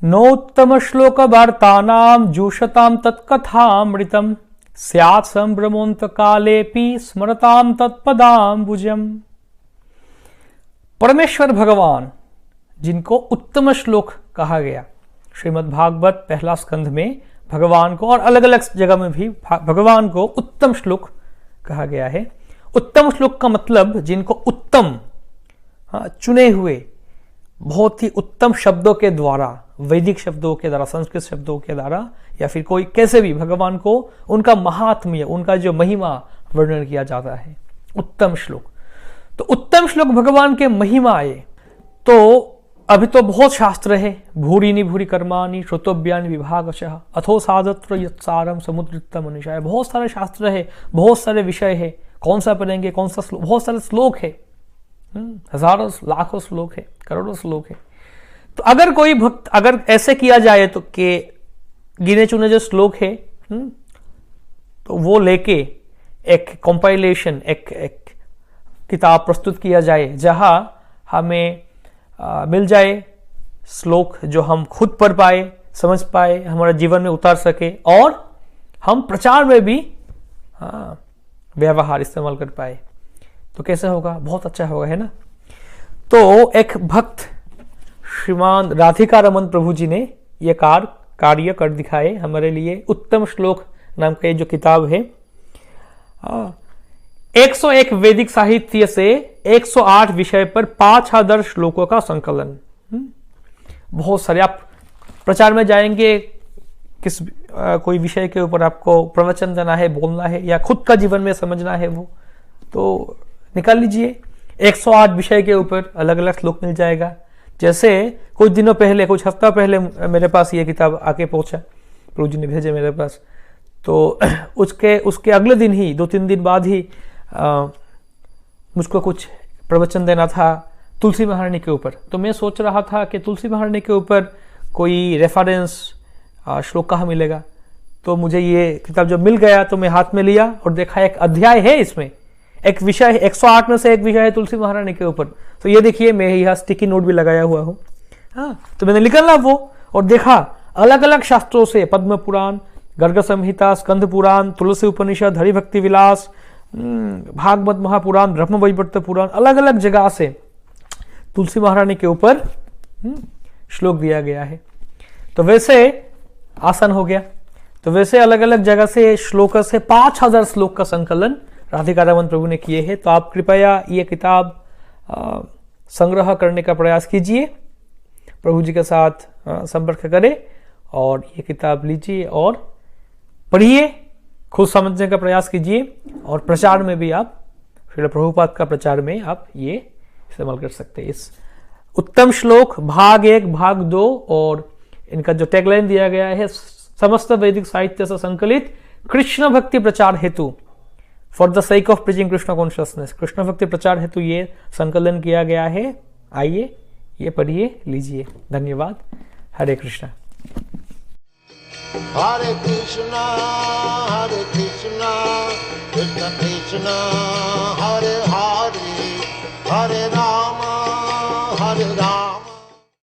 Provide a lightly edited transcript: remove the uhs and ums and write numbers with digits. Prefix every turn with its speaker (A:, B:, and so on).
A: नोत्तम श्लोक वार्तानां जुषतां तत्कथामृतम् स्यात् संभ्रमोऽन्त कालेऽपि स्मरतां तत्पदाम्बुजम्। परमेश्वर भगवान जिनको उत्तम श्लोक कहा गया, श्रीमद् भागवत पहला स्कंध में भगवान को और अलग अलग जगह में भी भगवान को उत्तम श्लोक कहा गया है। उत्तम श्लोक का मतलब जिनको उत्तम चुने हुए बहुत ही उत्तम शब्दों के द्वारा, वैदिक शब्दों के द्वारा, संस्कृत शब्दों के द्वारा, या फिर कोई कैसे भी भगवान को उनका महात्म्य, उनका जो महिमा वर्णन किया जाता है, उत्तम श्लोक। तो उत्तम श्लोक भगवान के महिमा आए तो अभी तो बहुत शास्त्र है, भूरिनी भूरि कर्माणि श्रोतव्यानि विभागशः अथो साधत्र यत्सारम समुद्रितम मनुष्य। बहुत सारे शास्त्र है, बहुत सारे विषय है, कौन सा पढ़ेंगे, कौन सा श्लोक, बहुत सारे श्लोक है, हजारों लाखों श्लोक है, करोड़ों श्लोक है। तो अगर कोई भक्त अगर ऐसे किया जाए तो के गिने चुने जो श्लोक है तो वो लेके एक कंपाइलेशन, एक किताब प्रस्तुत किया जाए जहां हमें मिल जाए श्लोक जो हम खुद पढ़ पाए, समझ पाए, हमारे जीवन में उतार सके और हम प्रचार में भी व्यवहार इस्तेमाल कर पाए, तो कैसे होगा? बहुत अच्छा होगा, है ना। तो एक भक्त श्रीमान राधिका रमन प्रभु जी ने यह कार्य कर दिखाए हमारे लिए। उत्तम श्लोक नाम का ये जो किताब है, 101 वैदिक साहित्य से 108 विषय पर 5000 श्लोकों का संकलन। बहुत सारे, आप प्रचार में जाएंगे, किस कोई विषय के ऊपर आपको प्रवचन देना है, बोलना है, या खुद का जीवन में समझना है, वो तो निकाल लीजिए। 108 विषय के ऊपर अलग अलग श्लोक मिल जाएगा। जैसे कुछ दिनों पहले, कुछ हफ्ता पहले मेरे पास ये किताब आके पहुंचा, प्रभु जी ने भेजे मेरे पास। तो उसके अगले दिन ही, 2-3 दिन बाद ही मुझको कुछ प्रवचन देना था तुलसी महारानी के ऊपर। तो मैं सोच रहा था कि तुलसी महारानी के ऊपर कोई रेफरेंस श्लोक कहाँ मिलेगा। तो मुझे ये किताब जब मिल गया तो मैं हाथ में लिया और देखा एक अध्याय है, इसमें एक विषय, 108 में से एक विषय है तुलसी महारानी के ऊपर। तो ये देखिए, मैं यहाँ स्टिकी नोट भी लगाया हुआ हूँ। तो मैंने निकाला वो और देखा अलग अलग शास्त्रों से, पद्म पुराण, गर्ग संहिता, स्कंद पुराण, तुलसी उपनिषद, हरिभक्ति विलास, भागवत महापुराण, ब्रह्म वैवर्त पुराण, अलग अलग जगह से तुलसी महारानी के ऊपर श्लोक दिया गया है। तो वैसे आसान हो गया। तो वैसे अलग अलग जगह से श्लोक से 5000 श्लोक का संकलन राधिका रमन प्रभु ने किए हैं। तो आप कृपया ये किताब संग्रह करने का प्रयास कीजिए, प्रभु जी के साथ संपर्क करें और ये किताब लीजिए और पढ़िए, खुद समझने का प्रयास कीजिए और प्रचार में भी आप, श्रील प्रभुपाद का प्रचार में आप ये इस्तेमाल कर सकते हैं। इस उत्तम श्लोक भाग 1, भाग 2 और इनका जो टैगलाइन दिया गया है, समस्त वैदिक साहित्य से संकलित कृष्ण भक्ति प्रचार हेतु, for the sake of preaching Krishna consciousness, Krishna भक्ति प्रचार हेतु ये संकलन किया गया है। आइए ये पढ़िए, लीजिए। धन्यवाद। हरे Krishna.
B: Hare Krishna, Krishna Krishna